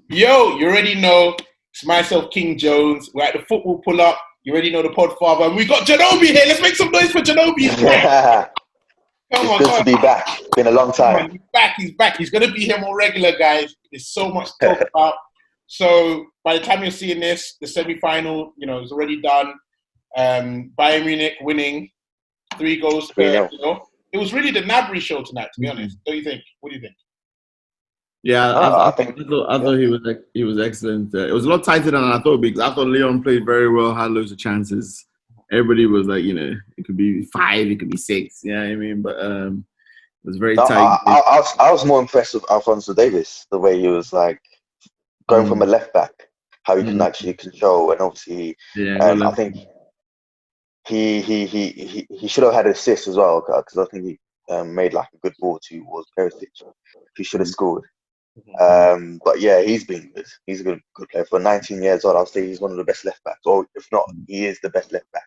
Yo, you already know it's myself, King Jones. We're at the football pull up. You already know the pod father. And we got Gnarby here. Let's make some noise for Gnarby. He's back. Come It's on, good come to on. be back. Been a long Come time. on. He's back. He's back. He's going to be here more regular, guys. There's so much to talk about. So by the time you're seeing this, the semi-final, is already done. Bayern Munich winning 3 goals per 3-0. It was really the Gnarby show tonight, to be honest. Don't you think? What do you think? Yeah, I I think thought he was excellent. It was a lot tighter than I thought because I thought Leon played very well, had loads of chances. Everybody was like, it could be 5, it could be 6. Yeah, I mean, but it was very tight. I was more impressed with Alphonso Davies, the way he was like going from a left back, how he can actually control, and obviously, I think he should have had an assist as well because I think he made like a good ball towards Perisic. He should have scored. But yeah, he's been good. He's a good player. For 19 years old, I'll say he's one of the best left backs, or if not, he is the best left back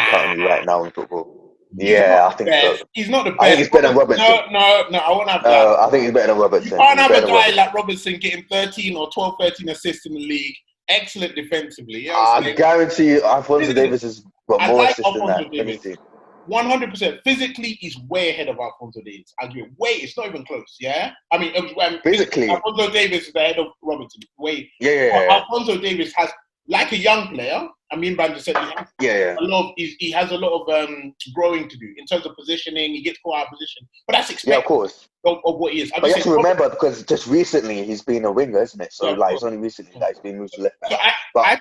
currently right now in football. Yeah, I think so. He's not the best. I think he's better than Robertson. No, I won't have that. I think he's better than Robertson. You can't have a guy like Robertson getting 13 or 12, 13 assists in the league. Excellent defensively. I guarantee you, Alphonso Davies has got more assists than that. Let me see. 100%. Physically, he's way ahead of Alphonso Davies. I agree. It's not even close. Yeah, I mean, physically, Alphonso Davies is ahead of Robertson. Yeah. Alphonso Davies has, like a young player. I mean, Banjo said he has a lot of growing to do in terms of positioning. He gets caught out of position, but that's expected. Yeah, of course. Of what he is. But you have to remember, because just recently he's been a winger, isn't it? So it's only recently that he's been moved to left back. So I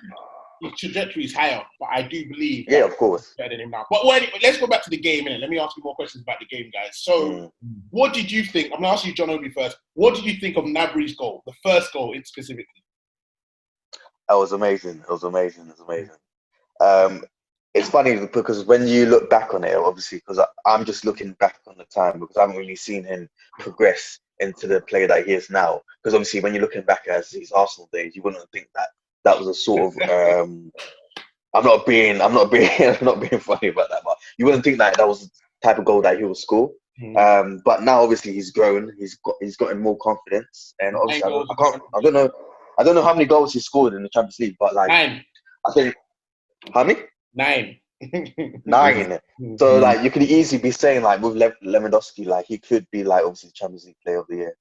his trajectory is higher, but I do believe of course, better than him now. But let's go back to the game, innit? Let me ask you more questions about the game, guys. So, what did you think? I'm gonna ask you, Gnarby, first. What did you think of Gnarby's goal, the first goal, specifically? It was amazing. It's funny because when you look back on it, obviously, because I'm just looking back on the time because I haven't really seen him progress into the player that he is now. Because obviously, when you're looking back at his Arsenal days, you wouldn't think that was a sort of. I'm not being funny about that, but you wouldn't think that was the type of goal that he would score. But now, obviously, he's grown. He's gotten more confidence, and obviously, I don't know how many goals he scored in the Champions League, but like 9. I think how many? 9. 9. So like you could easily be saying like with Lewandowski, like he could be like obviously Champions League Player of the Year.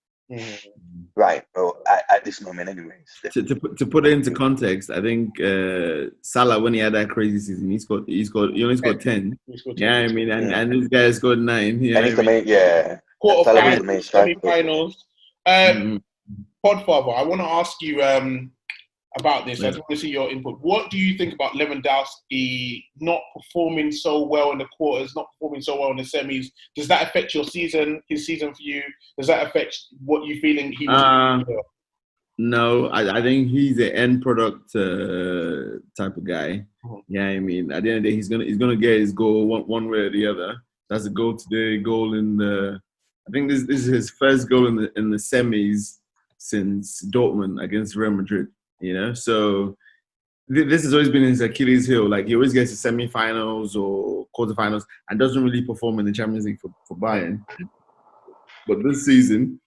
Right. Well, at this moment, anyways. To put it into context, I think Salah, when he had that crazy season, he only scored 10. Yeah, I mean, and this guy scored 9. Yeah, and he's the main, quarterfinals, semi-finals. Podfather, I want to ask you about this. I just want to see your input. What do you think about Lewandowski not performing so well in the quarters, not performing so well in the semis? Does that affect his season for you? Does that affect what you feeling he was doing? No, I think he's an end product type of guy. Yeah, I mean, at the end of the day, he's gonna get his goal one way or the other. That's a goal today. Goal in the. I think this is his first goal in the semis since Dortmund against Real Madrid. So this has always been his Achilles heel. Like he always gets to semi-finals or quarterfinals and doesn't really perform in the Champions League for Bayern. But this season,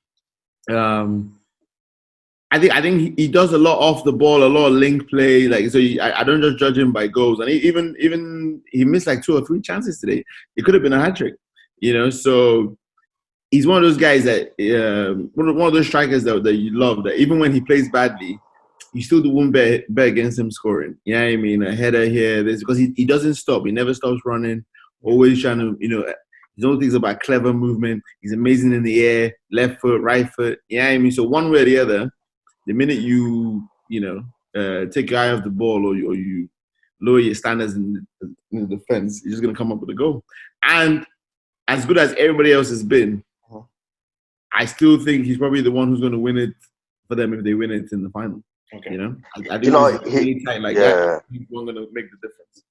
I think he does a lot off the ball, a lot of link play. Like so, I don't just judge him by goals. And even he missed like 2 or 3 chances today. It could have been a hat trick. So he's one of those guys that one of those strikers that you love. That even when he plays badly, you still won't bet against him scoring. Yeah, I mean a header here, this because he doesn't stop. He never stops running. Always trying to his own things about clever movement. He's amazing in the air, left foot, right foot. Yeah, I mean so one way or the other, the minute you take your eye off the ball or you lower your standards in the defense, you're just gonna come up with a goal. And as good as everybody else has been, I still think he's probably the one who's going to win it for them if they win it in the final. Okay. I think really tight like that. He's going to make the difference.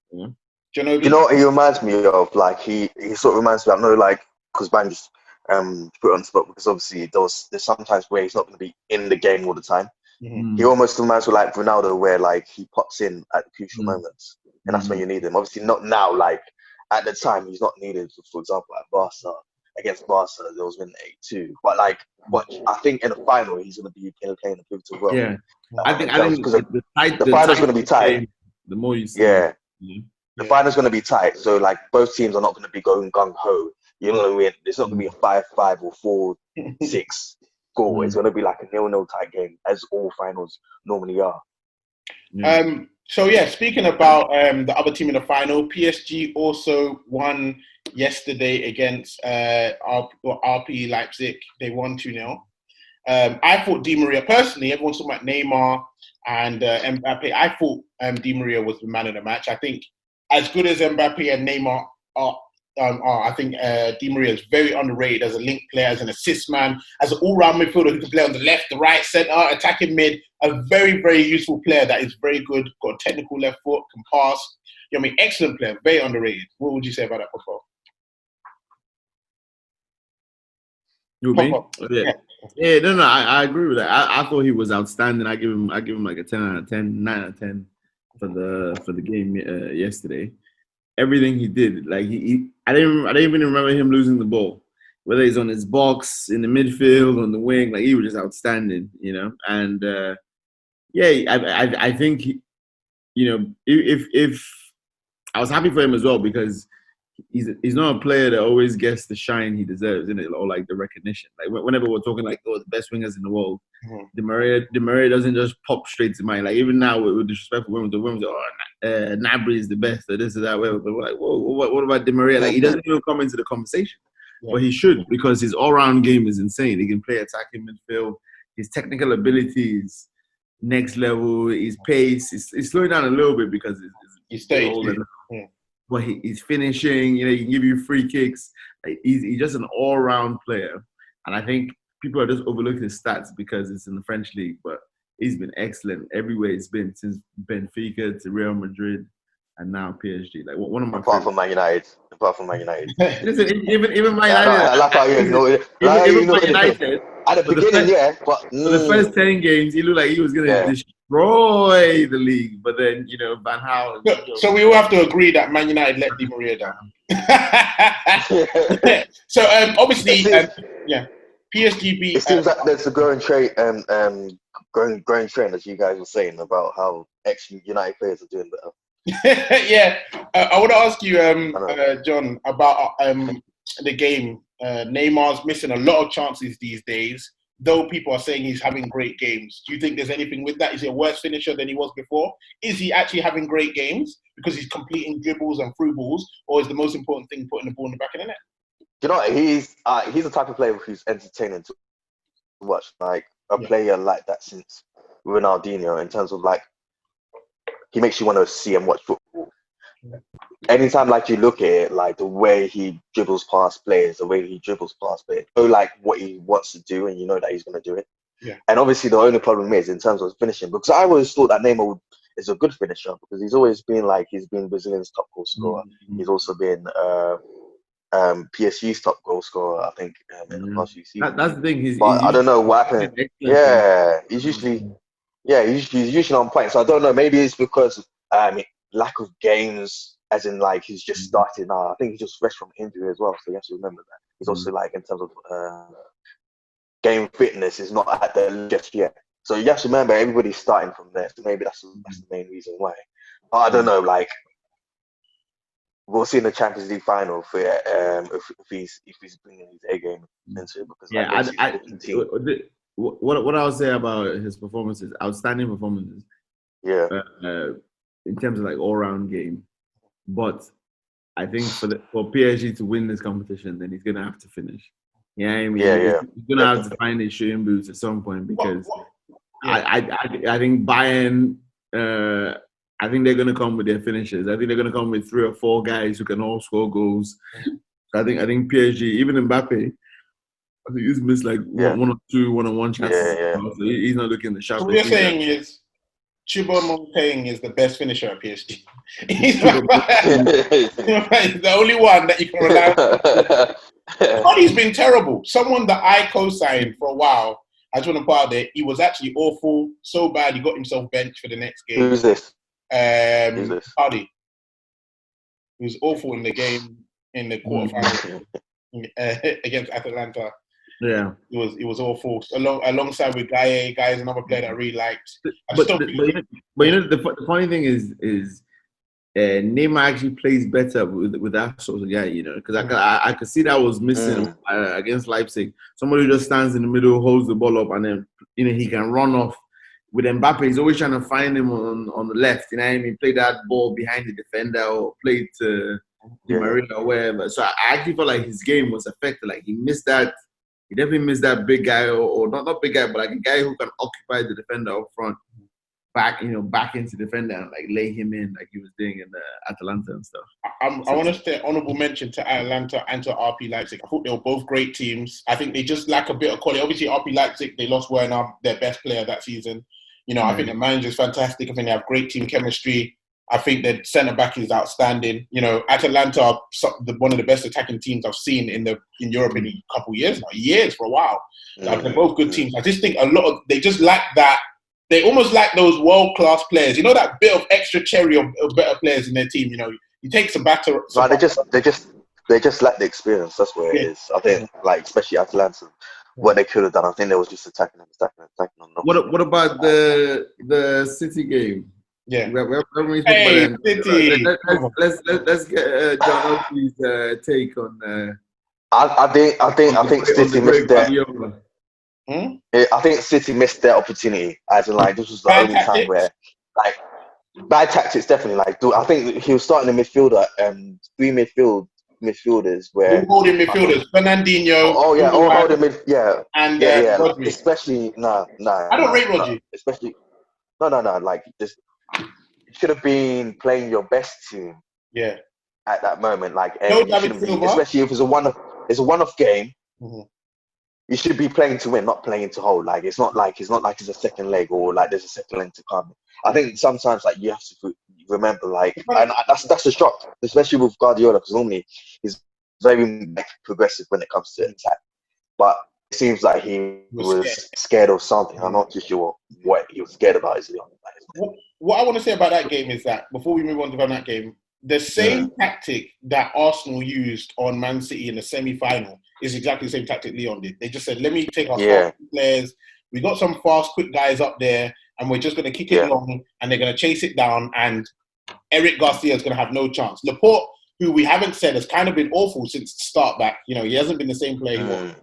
He reminds me of like he sort of reminds me. I know like because Bang just put it on the spot because obviously there's sometimes where he's not going to be in the game all the time. He almost reminds me like Ronaldo where like he pops in at the crucial moments and that's when you need him. Obviously not now. Like at the time he's not needed. For example, at Barca against Barca, they was winning 8-2. But I think in the final, he's going to be playing a pivotal role. Yeah, I think because the final's going to be tight. Game, the more you see, yeah. The final's going to be tight, so like both teams are not going to be going gung ho. You know what I mean? It's not going to be a 5-5 or 4-6 score. It's going to be like a 0-0 tight game, as all finals normally are. So yeah, speaking about the other team in the final, PSG also won yesterday against RP Leipzig. They won 2-0. I thought Di Maria, personally, everyone's talking about Neymar and Mbappe. I thought Di Maria was the man of the match. I think as good as Mbappe and Neymar are, I think Di Maria is very underrated as a link player, as an assist man, as an all-round midfielder who can play on the left, the right, centre, attacking mid. A very, very useful player that is very good, got a technical left foot, can pass. You know what I mean? Excellent player, very underrated. What would you say about that, Papa? Yeah, no, I agree with that. I thought he was outstanding. I give him like a 10 out of 10, 9 out of 10 for the game yesterday. Everything he did, like I didn't even remember him losing the ball. Whether he's on his box, in the midfield, on the wing, like he was just outstanding, you know. And I think if I was happy for him as well, because he's not a player that always gets the shine he deserves, isn't it? Or like the recognition. Like whenever we're talking like, the best wingers in the world, Di Maria doesn't just pop straight to mind. Like even now with disrespectful women, the women say, Gnarby is the best, or this or that, whatever. But we're like, whoa, what about Di Maria? Like he doesn't even come into the conversation, but he should, because his all-round game is insane. He can play attacking midfield. His technical abilities next level. His pace, he's slowing down a little bit because he's older. But he's finishing, he can give you free kicks. Like, he's just an all-round player. And I think people are just overlooking his stats because it's in the French league. But he's been excellent everywhere he's been, since Benfica to Real Madrid and now PSG. Like one of my Apart from Man United. Listen, even Man United. I like how you know it. Even Man United. At the beginning, but for the first 10 games, he looked like he was going to destroy the league. But then, Van Gaal. So we all have to agree that Man United let Di Maria down. So obviously, PSG beat. It seems like there's a growing trend, growing trend, as you guys were saying, about how ex-United players are doing better. I want to ask you, John, about the game. Neymar's missing a lot of chances these days, though people are saying he's having great games. Do you think there's anything with that? Is he a worse finisher than he was before? Is he actually having great games because he's completing dribbles and through balls, or is the most important thing putting the ball in the back of the net? You know, he's the type of player who's entertaining to watch, like a player like that since Ronaldinho, in terms of like, he makes you want to see and watch football. Anytime like you look at it, like the way he dribbles past players, so like what he wants to do, and you know that he's going to do it. And obviously the only problem is in terms of finishing, because I always thought that Neymar is a good finisher, because he's been Brazilian's top goal scorer. He's also been PSG's top goal scorer, I think, in the past few seasons. That's the thing. I don't know what happened. He's usually on point. So I don't know. Maybe it's because lack of games, as in like he's just started now. I think he's just fresh from injury as well. So you have to remember that. He's also like in terms of game fitness is not at the just yet. So you have to remember everybody's starting from there. So maybe that's the main reason why. But I don't know. Like, we'll see in the Champions League final if he's bringing his A game into it, because what I would say about his performances, outstanding performances. In terms of like all-round game, but I think for PSG to win this competition, then he's gonna have to finish. He's gonna have to find his shooting boots at some point, because I think Bayern. I think they're going to come with their finishers. I think they're going to come with 3 or 4 guys who can all score goals. I think PSG, even Mbappe, I think he's missed like one or two one-on-one chances. So he's not looking the sharpest. So what you're saying is Choupo-Moting is the best finisher at PSG. He's the only one that you can rely on. Cardi's been terrible. Someone that I co-signed for a while, I just want to put out there, he was actually awful, so bad he got himself benched for the next game. Who's this? Cardi. He was awful in the game in the quarterfinals. against Atalanta. Yeah. It was awful. Alongside with Gaye. Gaye is another player that I really liked. But the funny thing is Neymar actually plays better with that sort of guy, because I could see that was missing against Leipzig. Somebody who just stands in the middle, holds the ball up, and then he can run off. With Mbappe, he's always trying to find him on the left. You know what I mean? Play that ball behind the defender or play it to Di Maria or wherever. So I actually felt like his game was affected. Like he missed that. He definitely missed that big guy, or not big guy, but like a guy who can occupy the defender up front, back into defender and like lay him in like he was doing in the Atalanta and stuff. I want to say honourable mention to Atalanta and to RP Leipzig. I thought they were both great teams. I think they just lack a bit of quality. Obviously, RP Leipzig, they lost Werner, their best player that season. I think the manager's fantastic. I think they have great team chemistry. I think their centre-back is outstanding. Atalanta are one of the best attacking teams I've seen in Europe in a couple of years now. Years, for a while. Like, they're both good teams. I just think they just lack that. They almost lack those world-class players. That bit of extra cherry of better players in their team. You take Sabata. No, they just lack the experience. That's what it is. I think, especially Atalanta, what they could have done. I think they was just attacking. What about the City game? Yeah. City. Let's get John Oakley's take on. I think City missed their. I think City missed their opportunity. As in, this was the only time where, bad tactics. Definitely. I think he was starting the midfielder and three midfielders where holding midfielders, Fernandinho. Holding mid, and Rodri. Especially I don't rate Rodri. Especially just should have been playing your best team. Yeah. At that moment, especially if it's a one-off game. Mm-hmm. You should be playing to win, not playing to hold. It's not like it's a second leg or there's a second leg to come. I think sometimes you have to remember and that's a shock, especially with Guardiola, because normally he's very progressive when it comes to attack. But it seems like he was scared of something. I'm not too sure what he was scared about. What I want to say about that game is that before we move on to that game, the same tactic that Arsenal used on Man City in the semi-final is exactly the same tactic Leon did. They just said, let me take our fast players. We got some fast, quick guys up there, and we're just going to kick it long, and they're going to chase it down, and Eric Garcia is going to have no chance. Laporte, who we haven't said has kind of been awful since the start back. He hasn't been the same player he was.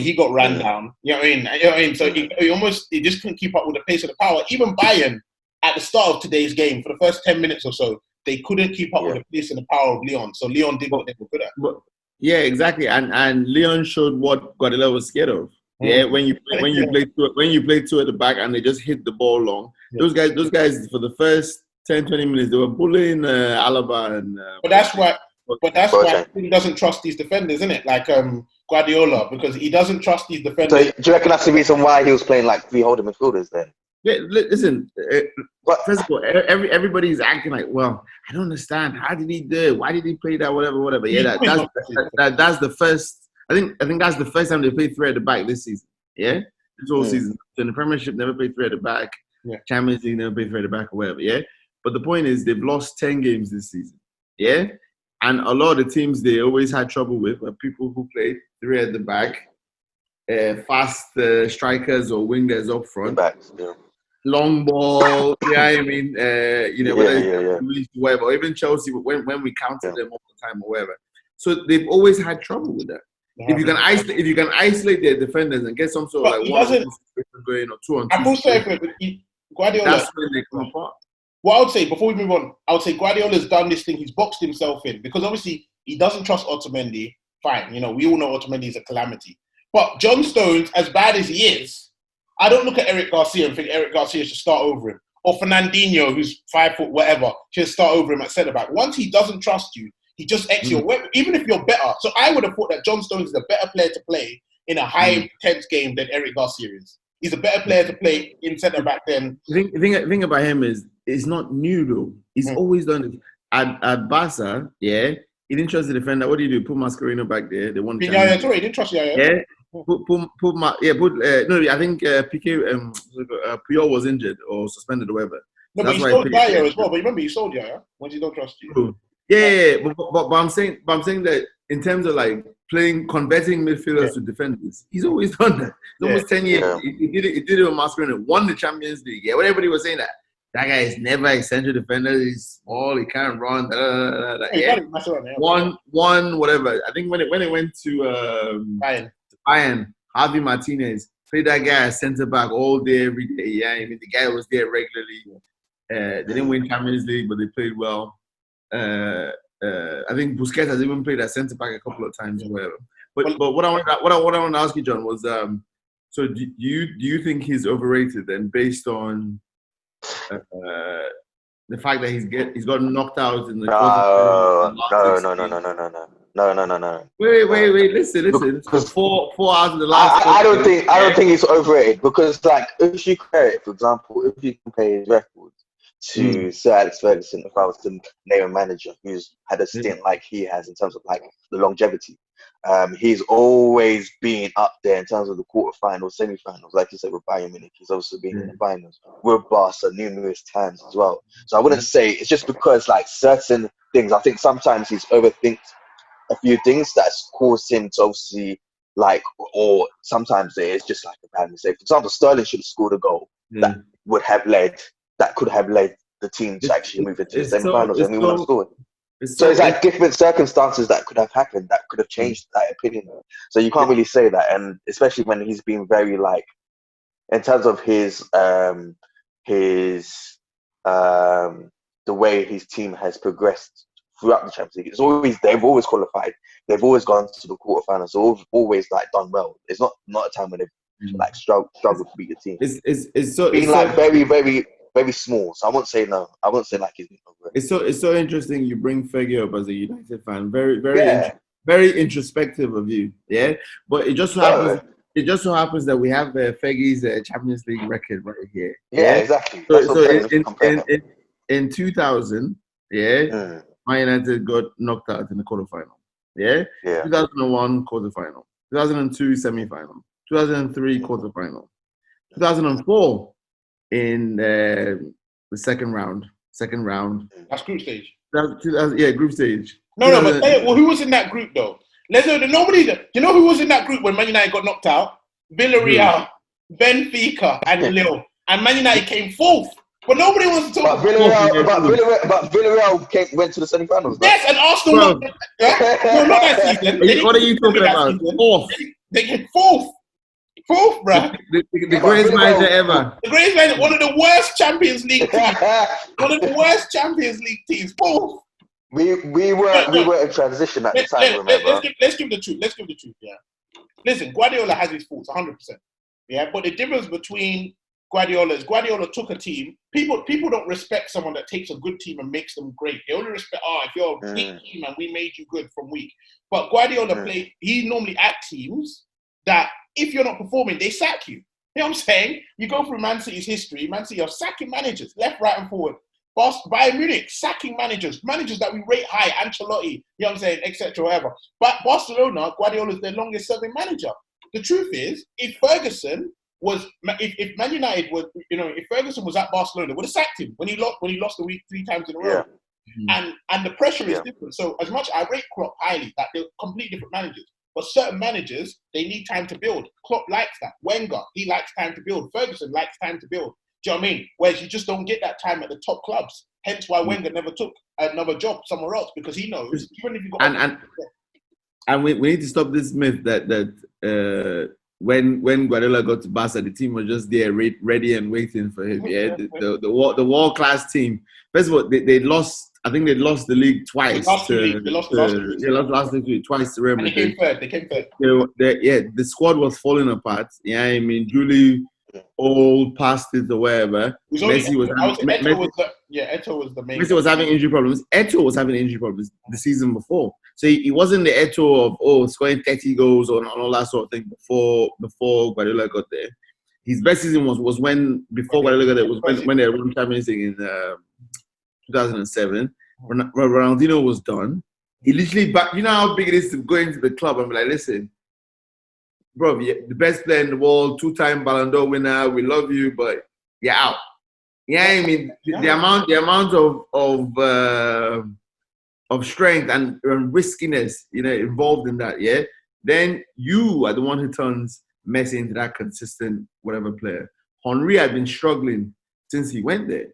He got ran down. So he just couldn't keep up with the pace of the power. Even Bayern, at the start of today's game, for the first 10 minutes or so, they couldn't keep up with the pace and the power of Leon. So Leon did what they were good at. Yeah, exactly. And Leon showed what Guardiola was scared of. Yeah, when you play two at the back and they just hit the ball long. Those guys for the first 10, 20 minutes they were bullying Alaba and. But that's why he doesn't trust these defenders, isn't it? Like Guardiola, because he doesn't trust these defenders. So do you reckon that's the reason why he was playing three holding midfielders then? Yeah, listen. First of all, everybody's acting like, well, I don't understand. How did he do it? Why did he play that? Whatever. Yeah, that's the first. I think that's the first time they played three at the back this season. Yeah, this whole season. So in the Premiership, never played three at the back. Yeah. Champions League, never played three at the back or whatever. Yeah, but the point is, they've lost 10 games this season. Yeah, and a lot of the teams they always had trouble with were people who played three at the back, fast strikers or wingers up front. Backs, yeah. Long ball, whatever. Or even Chelsea, when we counted them all the time or whatever. So they've always had trouble with that. Yeah. If you can isolate their defenders and get some sort of one going or 2-on-2. I will say Guardiola. That's when they come apart. What I would say before we move on, I would say Guardiola's done this thing. He's boxed himself in because obviously he doesn't trust Otamendi. Fine, we all know Otamendi is a calamity. But John Stones, as bad as he is, I don't look at Eric Garcia and think Eric Garcia should start over him. Or Fernandinho, who's 5 foot whatever, should start over him at centre-back. Once he doesn't trust you, he just X your way, even if you're better. So I would have thought that John Stones is a better player to play in a high intense game than Eric Garcia is. He's a better player to play in centre-back than... The thing about him is, it's not new though. He's always done it. At Barca, he didn't trust the defender. What do you do? Put Mascherano back there. They won. He didn't trust Yaya. Yeah. I think Piqué, Puyol was injured or suspended or whatever. No, but he sold Yaya as well. But remember, he sold Yaya once he don't trust you. Yeah. But I'm saying that in terms of converting midfielders to defenders. He's always done that. It's almost 10 years. Yeah. He did it with Mascherano. Won the Champions League. Yeah, what everybody was saying that guy is never a central defender. He's small. He can't run. Yeah. One, whatever. I think when it went to Bayern, Javi Martinez played that guy as centre back all day, every day. Yeah, I mean the guy was there regularly. They didn't win Champions League, but they played well. I think Busquets has even played at centre back a couple of times or whatever. But what I want to ask you, John, was so do you think he's overrated then, based on the fact that he's gotten knocked out in the No. Wait, listen. Because 4 hours in the last. I don't think it's overrated, because like if you compare it, for example, if you compare his record to Sir Alex Ferguson, if I was to name a manager who's had a stint like he has in terms of like the longevity, he's always been up there in terms of the quarterfinals, semi-finals. Like you said, with Bayern Munich, he's also been in the finals with Barca numerous times as well. So I wouldn't say it's just because like certain things. I think sometimes he's overthinks a few things that's caused him to obviously like, or sometimes it's just like a bad mistake. For example, Sterling should have scored a goal that could have led the team to actually move into the semi-finals, and we would have scored. So it's like different circumstances that could have happened that could have changed that opinion. So you can't really say that, and especially when he's been very like, in terms of his the way his team has progressed throughout the Champions League. They've always qualified. They've always gone to the quarterfinals. So always like done well. It's not a time when they've like struggled to beat the team. It's like very, very, very small. So I won't say no. I won't say like he's been over. It's so interesting you bring Fergie up as a United fan. Very, very, very introspective of you. Yeah, but it just so happens. It just so happens that we have Fergie's Champions League record right here. Yeah, exactly. So in 2000, Man United got knocked out in the quarterfinal. Yeah. 2001 quarterfinal. 2002 semi-final. 2003 quarterfinal. 2004 in the second round. That's group stage. Group stage. No, but who was in that group though? You know who was in that group when Man United got knocked out? Villarreal, Benfica, and Lille. And Man United came fourth. But nobody wants to talk about Villarreal went to the semi-finals. Yes, and Arsenal. No, not that season. What are you talking about? Fourth. They came fourth. Fourth, bruh. The greatest manager ever. The greatest manager. One of the worst Champions League teams. One of the worst Champions League teams. Fourth. We were in transition at the time. Remember? Let's give the truth. Yeah. Listen, Guardiola has his faults, 100%. Yeah, but the difference between Guardiola took a team. People don't respect someone that takes a good team and makes them great. They only respect, if you're a weak team and we made you good from weak. But Guardiola he normally at teams that if you're not performing, they sack you. You know what I'm saying? You go through Man City's history, Man City are sacking managers, left, right, and forward. Bayern Munich, sacking managers that we rate high, Ancelotti, you know what I'm saying, etc., whatever. But Barcelona, Guardiola's their longest serving manager. The truth is, if Ferguson was, if Man United was, if Ferguson was at Barcelona, they would have sacked him when he lost the week 3 times in a row. Yeah. And the pressure is different. So as much I rate Klopp highly, that they're completely different managers. But certain managers, they need time to build. Klopp likes that. Wenger, he likes time to build. Ferguson likes time to build. Do you know what I mean? Whereas you just don't get that time at the top clubs. Hence why Wenger never took another job somewhere else, because he knows even if you got and we need to stop this myth that when Guardiola got to Barca, the team was just there ready and waiting for him. Yeah, the world class team. First of all, they lost. I think they lost the league twice. They lost last league twice to Real Madrid. They came third. The squad was falling apart. Yeah, I mean, Julie all past it or whatever. Messi was the main. Messi was having injury problems. Eto'o was having injury problems the season before. So he wasn't the Eto'o of scoring 30 goals and all that sort of thing before Guardiola got there. His best season was when Guardiola got there, was when they won Champions League in 2007. Ronaldinho was done. He literally, you know how big it is to go into the club and be like, listen, bro, the best player in the world, 2-time Ballon d'Or winner, we love you, but you're out. Yeah, I mean, the amount of strength and riskiness, involved in that, yeah. then you are the one who turns Messi into that consistent whatever player. Henry had been struggling since he went there.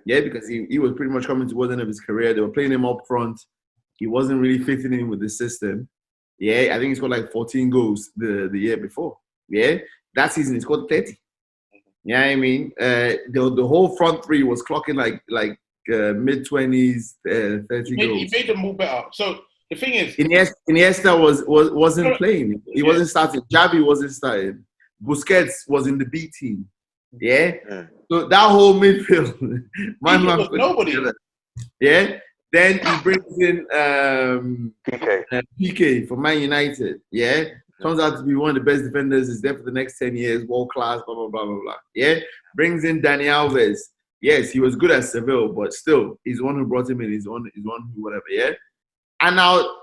Yeah, because he was pretty much coming towards the end of his career. They were playing him up front. He wasn't really fitting in with the system. Yeah, I think he scored like 14 goals the year before. Yeah, that season he scored 30. Yeah, I mean, the whole front three was clocking like mid-20s, 30 goals. He made them all better. So the thing is, Iniesta wasn't playing. He wasn't starting. Xavi wasn't starting. Busquets was in the B team. Yeah. So that whole midfield, man, nobody. Yeah. Then he brings in PK from Man United. Yeah. Turns out to be one of the best defenders. Is there for the next 10 years, world class, blah, blah, blah, blah, blah. Yeah. Brings in Dani Alves. Yes, he was good at Seville, but still, he's the one who brought him in. He's one who whatever. Yeah. And now,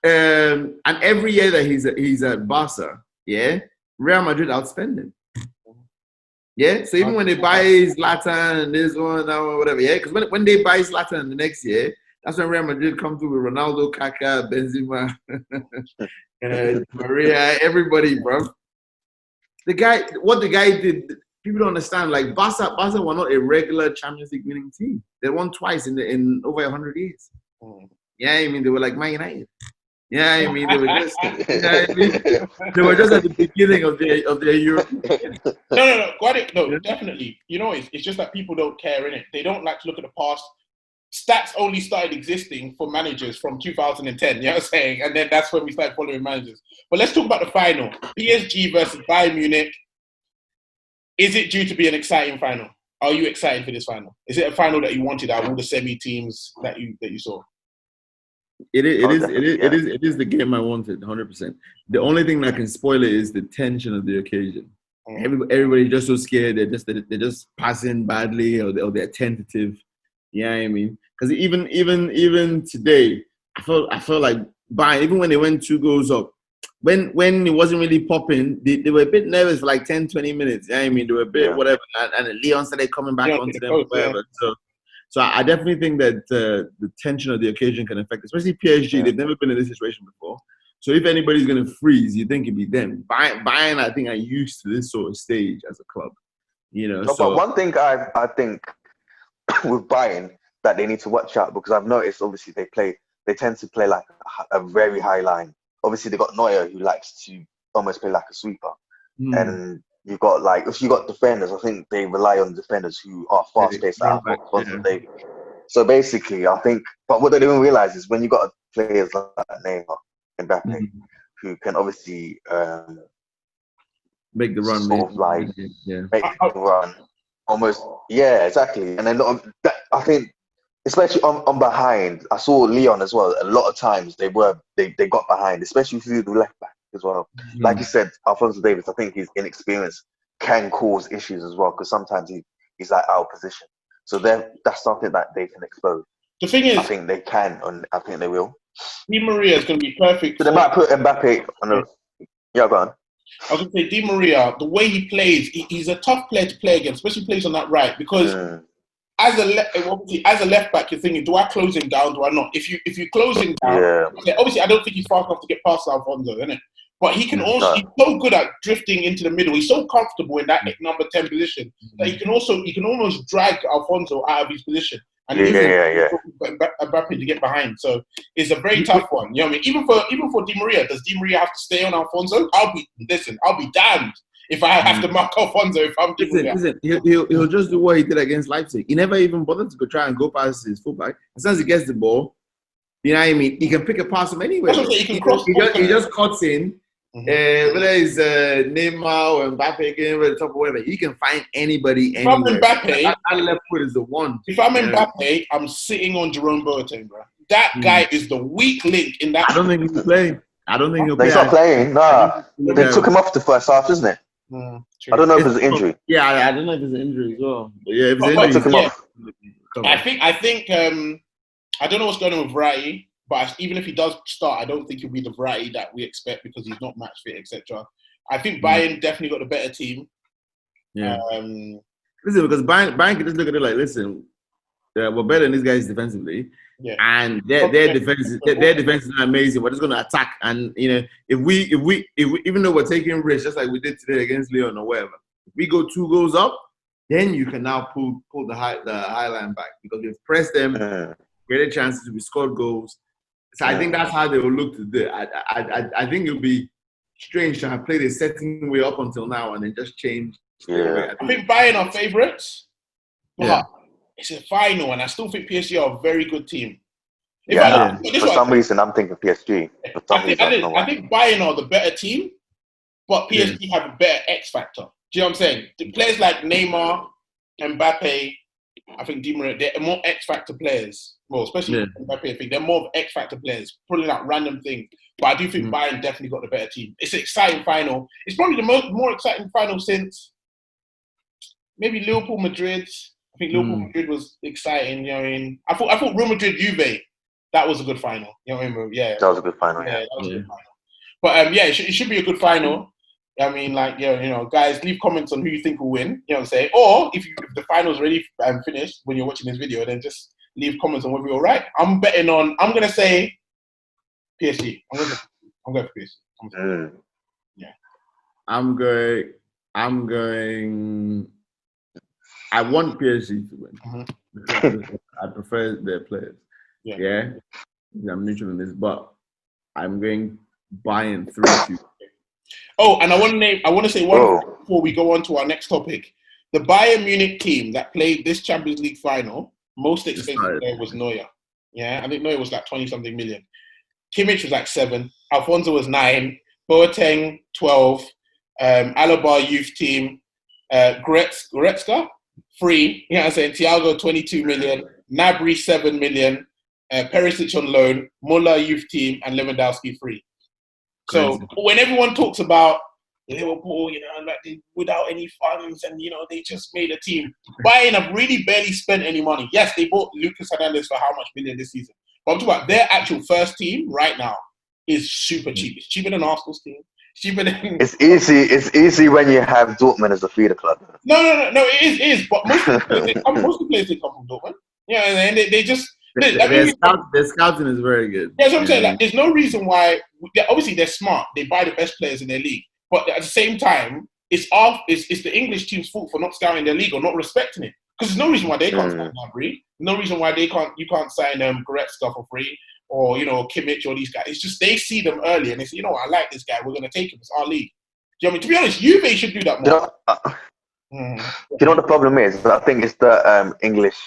and every year that he's at Barca, yeah, Real Madrid outspend him. Yeah, so even when they buy Zlatan and this one, that one, whatever, yeah, because when they buy Zlatan the next year, that's when Real Madrid come through with Ronaldo, Kaká, Benzema, Maria, everybody, bro. What the guy did, people don't understand. Like Barca were not a regular Champions League winning team. They won twice in over 100 years. Yeah, I mean they were like Man United. Yeah, I mean they were just they were just at the beginning of their European. No, got it. No, definitely. You know, it's just that people don't care, innit? They don't like to look at the past. Stats only started existing for managers from 2010, you know what I'm saying? And then that's when we started following managers. But let's talk about the final. PSG versus Bayern Munich. Is it due to be an exciting final? Are you excited for this final? Is it a final that you wanted out of all the semi teams that you saw? It is the game I wanted, 100%. The only thing that can spoil it is the tension of the occasion. Everybody's just so scared. They're just passing badly, or they're tentative. Yeah, I mean, because even today, I felt like Bayern, even when they went 2 goals up, when it wasn't really popping, they were a bit nervous for like 10, 20 minutes. Yeah, I mean, they were a bit whatever, and Leon started coming back onto them, whatever. So I definitely think that the tension of the occasion can affect, especially PSG. They've never been in this situation before. So if anybody's going to freeze, you think it'd be them. Bayern, I think, are used to this sort of stage as a club. You know. But one thing I think with Bayern that they need to watch out, because I've noticed obviously they tend to play like a very high line. Obviously they got Neuer who likes to almost play like a sweeper, and you've got if you got defenders, I think they rely on defenders who are fast paced out of David. So basically, I think, but what they don't realize is when you got players like Neymar and Mbappe who can obviously make the run, make the run. Almost, yeah, exactly. And then I think, especially on behind, I saw Leon as well. A lot of times they got behind, especially through the left back as well. Like you said, Alphonso Davies, I think his inexperience can cause issues as well, because sometimes he's like out of position. So that's something that they can expose. The thing is, I think they can, and I think they will. Di Maria is going to be perfect. So they might put Mbappe on the. Yeah, go on. I was going to say, Di Maria, the way he plays, he's a tough player to play against, especially plays on that right, because as a left back, you're thinking, do I close him down, do I not? If you close him down, obviously I don't think he's fast enough to get past Alfonso, isn't it? But he can also, he's so good at drifting into the middle. He's so comfortable in that number 10 position that he can almost drag Alfonso out of his position. And Mbappe to get behind. So it's a very tough one. You know what I mean? Even for Di Maria, does Di Maria have to stay on Alfonso? I'll be damned if I have to mark Alfonso if I'm Di Maria. Listen, he'll just do what he did against Leipzig. He never even bothered to try and go past his fullback. As soon as he gets the ball, you know what I mean? He can pick a pass from anywhere. He just cuts in. Whether it's Neymar or Mbappe getting over the top or whatever, he can find anybody anywhere. That left foot is the one. If I'm Mbappe, I'm sitting on Jerome Boateng, bro. That guy is the weak link in that. I don't think he'll play. He's not playing. Nah, they took him off the first half, isn't it? I don't know if it's an injury. Yeah, I don't know if it's an injury as well. But yeah, if it's an injury, took him off. I think I don't know what's going on with Rai. But even if he does start, I don't think he'll be the variety that we expect because he's not match fit, etc. I think Bayern definitely got the better team. Yeah. Listen, because Bayern can just look at it like, listen, we're better than these guys defensively. Yeah. And their defense is amazing. We're just going to attack, and if we even though we're taking risks, just like we did today against Leon or whatever, if we go 2 goals up, then you can now pull the high line back because we've pressed them, greater chances to be scored goals. So I think that's how they will look to do it. I think it'll be strange to have played a certain way up until now and then just change. Yeah. I think Bayern are favourites. Yeah. It's a final, and I still think PSG are a very good team. For some reason, I'm thinking PSG. I think Bayern are the better team, but PSG have a better X factor. Do you know what I'm saying? The players like Neymar, Mbappe, I think Di Maria, they're more X factor players. Well, especially Mbappe, I think they're more of X factor players, pulling out random things. But I do think Bayern definitely got the better team. It's an exciting final. It's probably the more exciting final since maybe Liverpool Madrid. I think Liverpool Madrid was exciting. You know what I mean? I thought Real Madrid Juve, that was a good final. You know what I mean? Yeah, that was a good final. Yeah, that was a good final. But it should be a good final. I mean, guys, leave comments on who you think will win. You know what I'm saying? Or if the final's already finished when you're watching this video, then just leave comments on whether we're right. I'm gonna say PSG. I'm going for PSG. Yeah. I'm going. I want PSG to win. I prefer their players. Yeah. I'm neutral in this, but I'm going Bayern 3-2. Oh, and I want to say one thing before we go on to our next topic. The Bayern Munich team that played this Champions League final, most expensive player was Neuer. Yeah, I think Neuer was like 20-something million. Kimmich was like 7. Alfonso was 9. Boateng 12. Alaba youth team. Goretzka 3. You know what I'm saying? Thiago 22 million. Gnarby 7 million. Perisic on loan. Muller youth team and Lewandowski 3. So when everyone talks about Liverpool, without any funds and they just made a team, Bayern have really barely spent any money. Yes, they bought Lucas Hernandez for how much million this season? But I'm talking about their actual first team right now is super cheap. It's cheaper than Arsenal's team. Cheaper than. It's easy. It's easy when you have Dortmund as a feeder club. No. It is. But most of the players they come from Dortmund. Yeah, and they just. Their scouting is very good. That's what I'm saying. Like, there's no reason why. Obviously, they're smart. They buy the best players in their league. But at the same time, it's the English team's fault for not scouting their league or not respecting it. Because there's no reason why they can't sign Gnarby. No reason why you can't sign Goretzka for free or Kimmich or these guys. It's just they see them early and they say, I like this guy. We're going to take him. It's our league. Do you know what I mean? To be honest, Juve should do that more. Do you know what the problem is? I think it's the English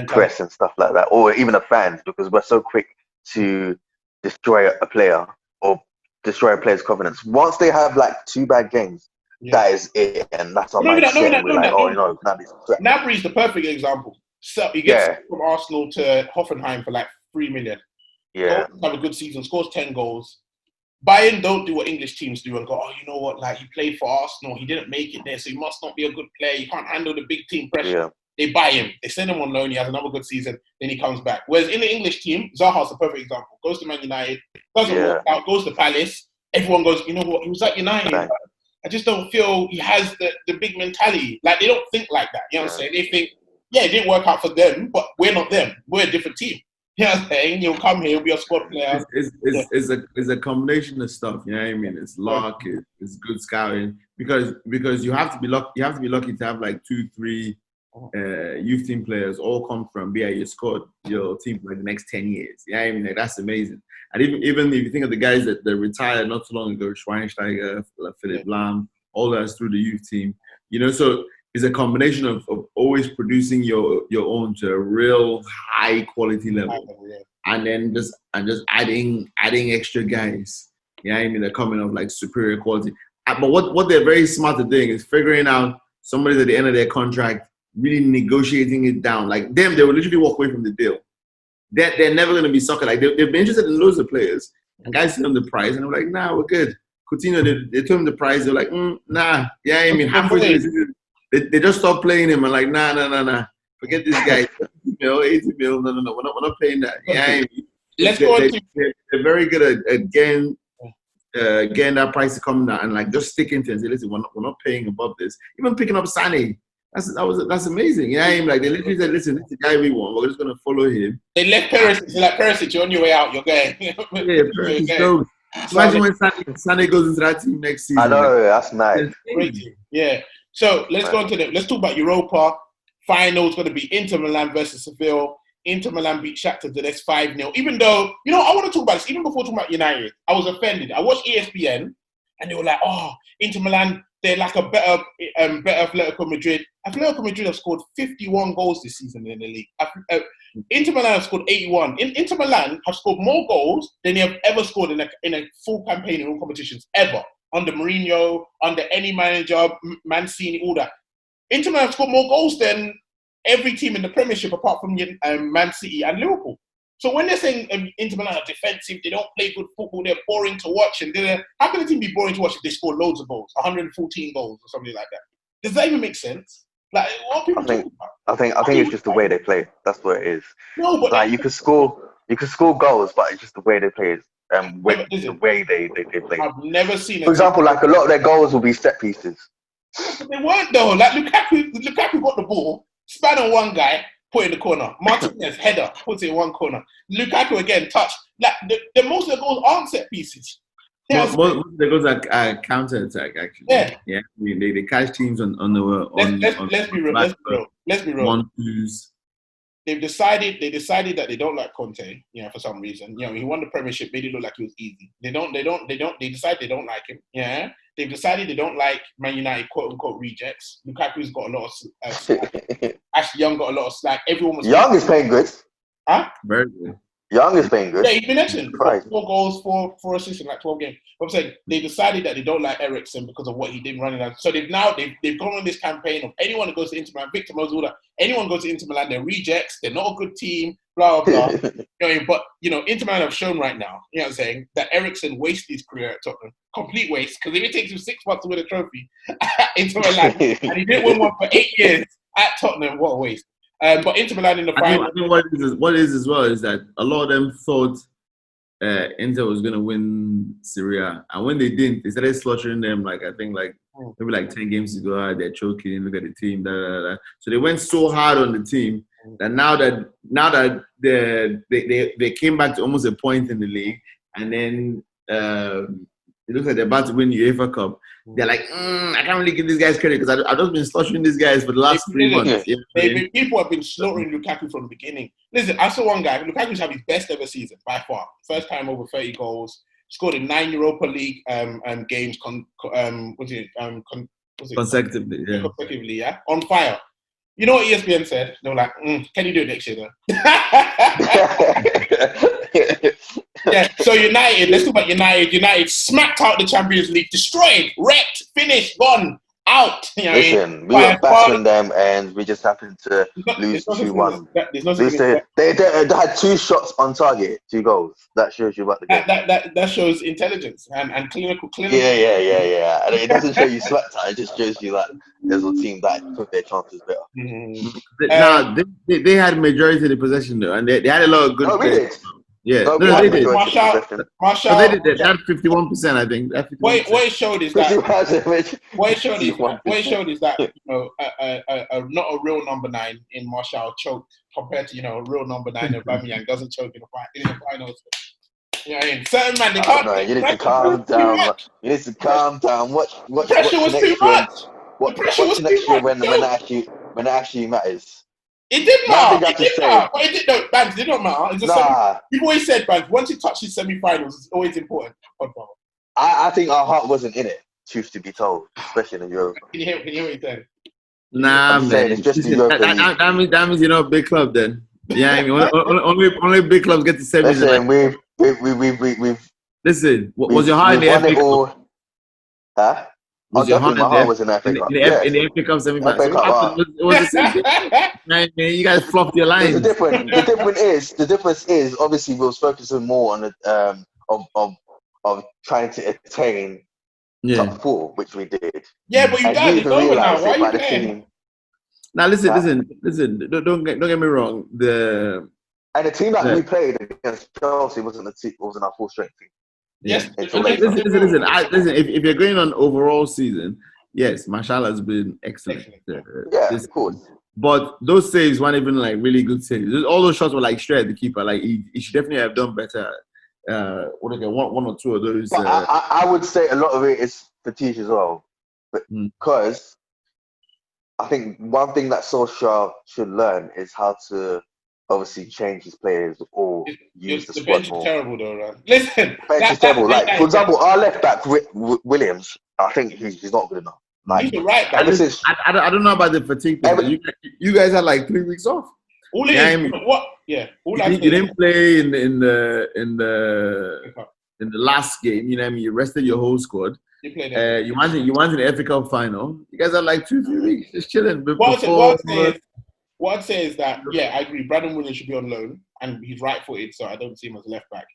press and stuff like that, or even the fans, because we're so quick to destroy a player or destroy a player's confidence. Once they have like 2 bad games, that is it, and that's our mindset. Gnarby is the perfect example. So he gets from Arsenal to Hoffenheim for like 3 million. Yeah, have a good season, scores 10 goals. Bayern don't do what English teams do and go, you know what? Like he played for Arsenal, he didn't make it there, so he must not be a good player. He can't handle the big team pressure. Yeah. They buy him. They send him on loan. He has another good season. Then he comes back. Whereas in the English team, Zaha's a perfect example. Goes to Man United. Doesn't work out. Goes to Palace. Everyone goes, you know what? He was at United. I just don't feel he has the big mentality. Like, they don't think like that. You know what I'm saying? They think, it didn't work out for them, but we're not them. We're a different team. You know what I'm saying? You'll come here, you'll be a squad player. It's a combination of stuff. You know what I mean? It's luck. It's good scouting. Because you have to be lucky. You have to be lucky to have like 2-3 youth team players all come from your squad, your team for like the next 10 years. Yeah, I mean, like, that's amazing. And even if you think of the guys that retired not too long ago, Schweinsteiger, Philipp Lahm, all that's through the youth team. So it's a combination of always producing your own to a real high quality level, and then just adding extra guys. Yeah, I mean, they're coming of like superior quality. But what they're very smart at doing is figuring out somebody at the end of their contract, really negotiating it down. Like them, they will literally walk away from the deal. They're never going to be sucker. Like they've been interested in loads of players, and guys tell them the price, and they're like, nah, we're good. Coutinho, they told him the price. They're like, nah. Yeah, I mean, halfway through the season, they just stopped playing him and like, nah. Forget this guy. 80 mil. No. We're not paying that. Yeah, I mean, let's go on to. They're very good at getting that price to come down and like just sticking to it and say, listen, we're not paying above this. Even picking up Sané. That's amazing. Yeah, I mean, like they literally said, listen, this is the guy we want. We're just gonna follow him. They left Perisic. They're like, Perisic, you're on your way out. You're going. Yeah, Perisic goes. Imagine when Sané goes into that team next season. I know, that's nice. Great team. Yeah. So let's go on to let's talk about Europa. Final's going to be Inter Milan versus Seville. Inter Milan beat Shakhtar Donetsk 5-0. Even though, I want to talk about this. Even before talking about United, I was offended. I watched ESPN, and they were like, "Oh, Inter Milan, they're like a better Atletico Madrid." Atletico Madrid have scored 51 goals this season in the league. Inter Milan have scored 81. Inter Milan have scored more goals than they have ever scored in a full campaign in all competitions ever. Under Mourinho, under any manager, Mancini, all that. Inter Milan have scored more goals than every team in the Premiership apart from Man City and Liverpool. So when they're saying Inter Milan are defensive, they don't play good football, they're boring to watch, and how can a team be boring to watch if they score loads of goals, 114 goals or something like that? Does that even make sense? Like, what are people talking about? I think it's just the way they play. That's what it is. No, but like you could score goals, but it's just the way they play. The way they play. I've never seen. For example, like a lot of their goals will be set pieces. But they weren't though. Like Lukaku got the ball, span on one guy, put in the corner. Martinez header, puts it in one corner. Lukaku again touch. Like the most of the goals aren't set pieces. Most of the goals are counter attack actually. Yeah. I mean, they catch teams on the. Let's be real. Let's be real. 1-2s. They decided that they don't like Conte, for some reason. He won the Premiership, made it look like it was easy. They decide they don't like him. Yeah. They've decided they don't like Man United, quote unquote rejects. Lukaku's got a lot of slack. Ashley Young got a lot of slack. Everyone was Young is playing good. Huh? Very good. Young is playing good. Yeah, he's been excellent. 4 goals, 4 assists in like 12 games. But I'm saying they decided that they don't like Eriksen because of what he did running out. So they've gone on this campaign of anyone who goes to Inter Milan, Victor Mozula, anyone goes to Inter Milan, they're rejects, they're not a good team, blah, blah, blah. But, Inter Milan have shown right now, that Eriksen wasted his career at Tottenham. Complete waste. Because if it takes him 6 months to win a trophy at Inter Milan, and he didn't win one for 8 years at Tottenham, what a waste. But Inter Milan in the final. I think what is as well is that a lot of them thought Inter was going to win Serie A. And when they didn't, they started slaughtering them maybe 10 games ago. They're choking, look at the team. So they went so hard on the team that now that they came back to almost a point in the league, and then it looks like they're about to win the UEFA Cup. They're like, I can't really give these guys credit because I've just been slaughtering these guys for the last 3 months. People have been slaughtering Lukaku from the beginning. Listen, I saw one guy, Lukaku's had his best ever season by far. First time over 30 goals. Scored in 9 Europa League games consecutively. Consecutively, yeah. On fire. You know what ESPN said? They were like, can you do it next year though? Yeah, so United, let's talk about United. United smacked out the Champions League, destroyed, wrecked, finished, gone, out. Listen, we were battling them and we just happened to lose 2-1. They had 2 shots on target, 2 goals. That shows you about the game. That shows intelligence and clinical. Yeah. And it doesn't show you sweat time, it just shows you that there's a team that took their chances better. Now, they had majority of the possession though, and they had a lot of good players. Yeah, they did. Marshall, they did. They had 51%, I think. What it showed is that not a real number 9 in Marshall choked compared to a real number 9 Aubameyang doesn't choke in the finals. Certain man, they can't. You need to calm down. You need to calm down. What pressure was too much. What pressure was next year when it actually matters? It did matter. It did not matter. You've always said, Banks, once you touch the semi-finals, it's always important. I think our heart wasn't in it, truth to be told, especially in Europe. Can you hear what he's saying? Nah, man. It's just that means you're not a big club then. Yeah, I mean, only big clubs get to semis. Listen, we've Listen, was your heart in the FA Cup? Huh? Was your heart was in the FA Cup? In the FA Cup semi-final. It was the same thing. Man, you guys flopped your lines. The difference is obviously we was focusing more on the of trying to attain top 4, which we did. Yeah, but you done. It's over now. Why are you playing? Now listen. Don't get me wrong. And the team that we played against Chelsea wasn't our full strength team. Yes. Listen. If you're going on overall season, yes, Marshall has been excellent. Yeah, This of course. But those saves weren't even like really good saves. All those shots were like straight at the keeper. Like he should definitely have done better. One or two of those. But I would say a lot of it is fatigue as well, because I think one thing that Solskjaer should learn is how to obviously change his players or use the squad bench more. is terrible though, man. Listen, Bench is terrible. Like for example, our left back Williams, I think he's not good enough. Like he's a right back. ever since I don't know about the fatigue thing. But you guys had like 3 weeks off. All it is, what? Yeah, all you didn't play in the last game. You know what I mean? You rested your whole squad. You went in the FA Cup final. You guys had like 2-3 weeks just chilling. What I'd say is that, yeah, I agree. Brandon Williams should be on loan, and he's right-footed, so I don't see him as a left back.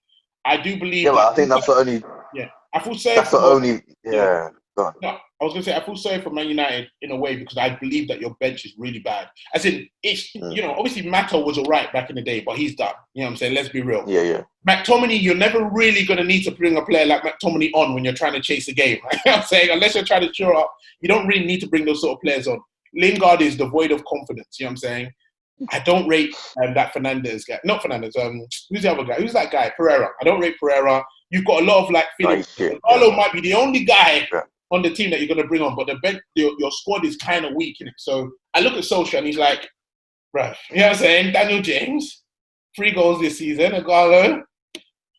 I do believe. Yeah, but I think that's the only. Yeah, I feel sorry. That's the only. Yeah. Go on. No, I was gonna say I feel sorry for Man United in a way because I believe that your bench is really bad. As in, it's obviously Mato was alright back in the day, but he's done. You know what I'm saying? Let's be real. Yeah. McTominay, you're never really gonna need to bring a player like McTominay on when you're trying to chase a game. Right? You know what I'm saying? Unless you're trying to cheer up, you don't really need to bring those sort of players on. Lingard is devoid of confidence. You know what I'm saying? I don't rate that Fernandes guy. Not Fernandes. Who's the other guy? Who's that guy? Pereira. I don't rate Pereira. You've got a lot of like feelings. Carlo might be the only guy on the team that you're going to bring on, but your squad is kind of weak in it. So I look at Solskjaer and he's like, bruh, you know what I'm saying? Daniel James, 3 goals this season. Aguero,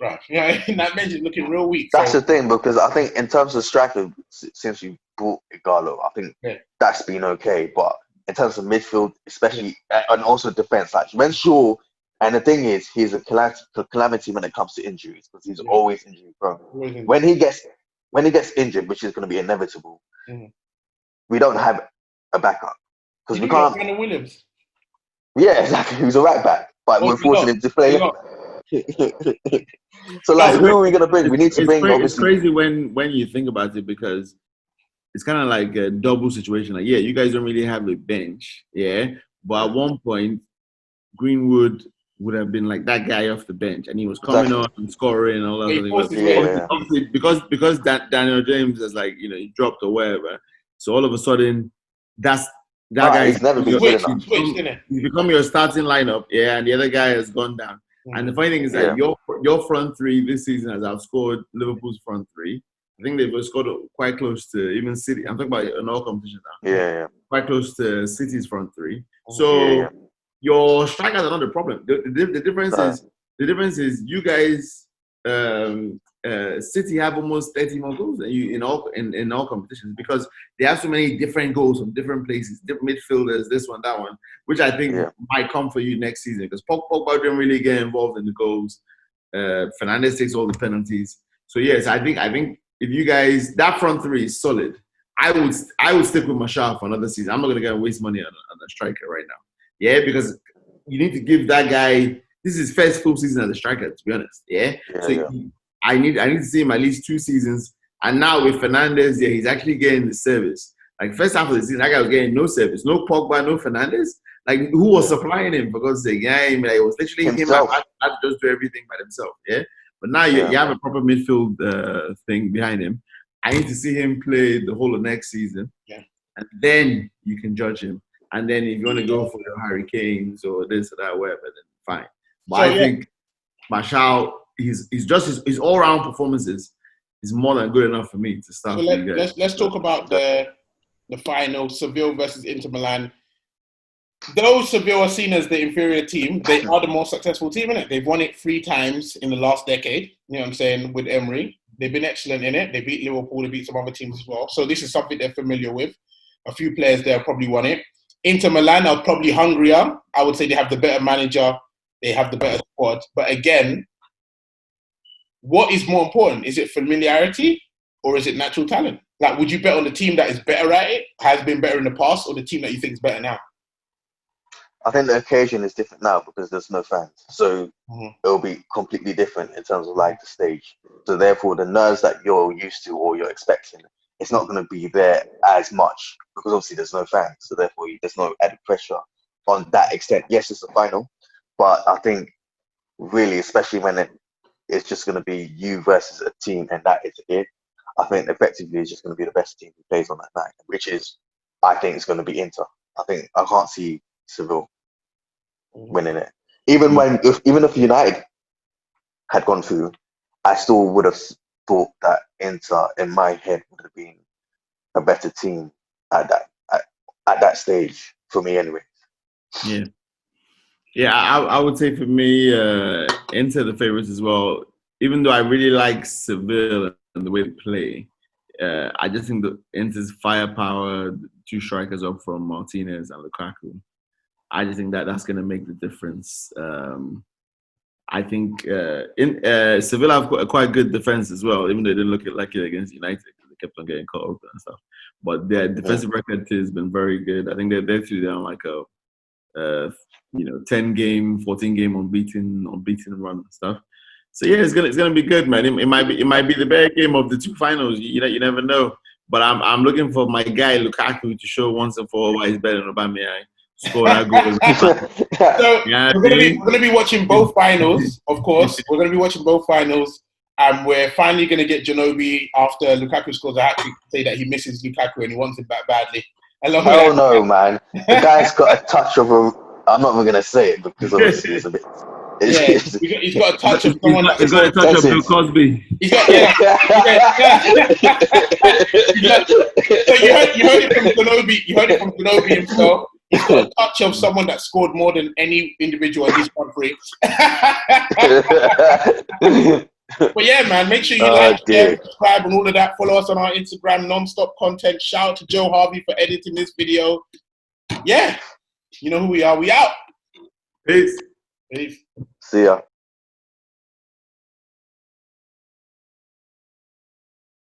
bruh, you know, that bench is looking real weak. That's the thing, because I think in terms of striker, since you brought Igalo, I think that's been okay. But in terms of midfield, especially, and also defense, like when Shaw, and the thing is, he's a calamity when it comes to injuries because he's always injury prone. When he gets injured, which is going to be inevitable, we don't have a backup because we can't. Brandon Williams. Yeah, exactly. He's a right back, but we're forcing him to play. So, like, who are we going to bring? We need to bring. Obviously, it's crazy when you think about it because it's kind of like a double situation. Like, yeah, you guys don't really have a bench, but at one point, Greenwood would have been like that guy off the bench, and he was coming on and scoring and all that. Obviously, because that Daniel James is like he dropped or whatever. So all of a sudden, that guy. He's never been good enough. He's become your starting lineup, and the other guy has gone down. And the funny thing is that your front three this season has outscored Liverpool's front three. I think they've scored quite close to even City. I'm talking about an all competition now. Yeah. Quite close to City's front three. So your strikers are not the problem. The difference is you guys. City have almost 30 more goals than you in all competitions because they have so many different goals from different places, different midfielders, this one, that one, which I think might come for you next season because Pogba didn't really get involved in the goals. Fernandes takes all the penalties. So yes, I think if you guys that front three is solid, I would stick with Marshall for another season. I'm not gonna go and waste money on a striker right now. Yeah, because you need to give that guy. This is his first full season as a striker, to be honest. I need to see him at least 2 seasons. And now with Fernandes, he's actually getting the service. Like first half of the season, that guy was getting no service, no Pogba, no Fernandes. Like who was supplying him? For God's sake, it was literally him had to just do everything by himself. But now you have a proper midfield thing behind him. I need to see him play the whole of next season, and then you can judge him. And then if you want to go for your Hurricanes or this or that, whatever, then fine. But I think Marshall. His all-round performances is more than good enough for me to start. So let's talk about the final, Seville versus Inter Milan. Though Seville are seen as the inferior team, they are the more successful team in it. They've won it 3 times in the last decade. You know what I'm saying? With Emery, they've been excellent in it. They beat Liverpool. They beat some other teams as well. So this is something they're familiar with. A few players there probably won it. Inter Milan are probably hungrier. I would say they have the better manager. They have the better squad. But again, what is more important? Is it familiarity or is it natural talent? Like, would you bet on the team that is better at it, has been better in the past, or the team that you think is better now? I think the occasion is different now because there's no fans. So it'll be completely different in terms of like the stage. So therefore, the nerves that you're used to or you're expecting, it's not going to be there as much because obviously there's no fans. So therefore, there's no added pressure on that extent. Yes, it's the final, but I think really, especially when it's just going to be you versus a team, and that is it. I think effectively is just going to be the best team who plays on that night, which is, I think, it's going to be Inter. I can't see Seville winning it. Even if United had gone through, I still would have thought that Inter, in my head, would have been a better team at that stage for me, anyway. Yeah. Yeah, I would say for me, Inter the favorites as well. Even though I really like Seville and the way they play, I just think that Inter's firepower, the two strikers up from Martinez and Lukaku, I just think that that's going to make the difference. I think Seville have got a quite good defense as well, even though they didn't look like it against United. They kept on getting caught open and stuff. But their defensive record has been very good. I think they're through down like a 10 game, 14 game unbeaten run and stuff. So yeah, it's gonna be good, man. It might be the better game of the two finals. You never know. But I'm looking for my guy Lukaku to show once and for all why he's better than Aubameyang. Score that goal. So we're gonna be watching both finals, of course. We're gonna be watching both finals, and we're finally gonna get Gnarby after Lukaku scores a hat-trick to say that he misses Lukaku and he wants him back badly. Oh no, man! The guy's got a touch of a. I'm not even gonna say it because obviously it's a bit. He's got a touch of someone. He's got a touch of Bill Cosby. He's got, So you heard it from Gnarby. You heard it from Gnarby himself. He's got a touch of someone that scored more than any individual in this country. But yeah, man, make sure you like, share, subscribe, and all of that. Follow us on our Instagram, non-stop content. Shout out to Joe Harvey for editing this video. Yeah, you know who we are. We out. Peace. See ya.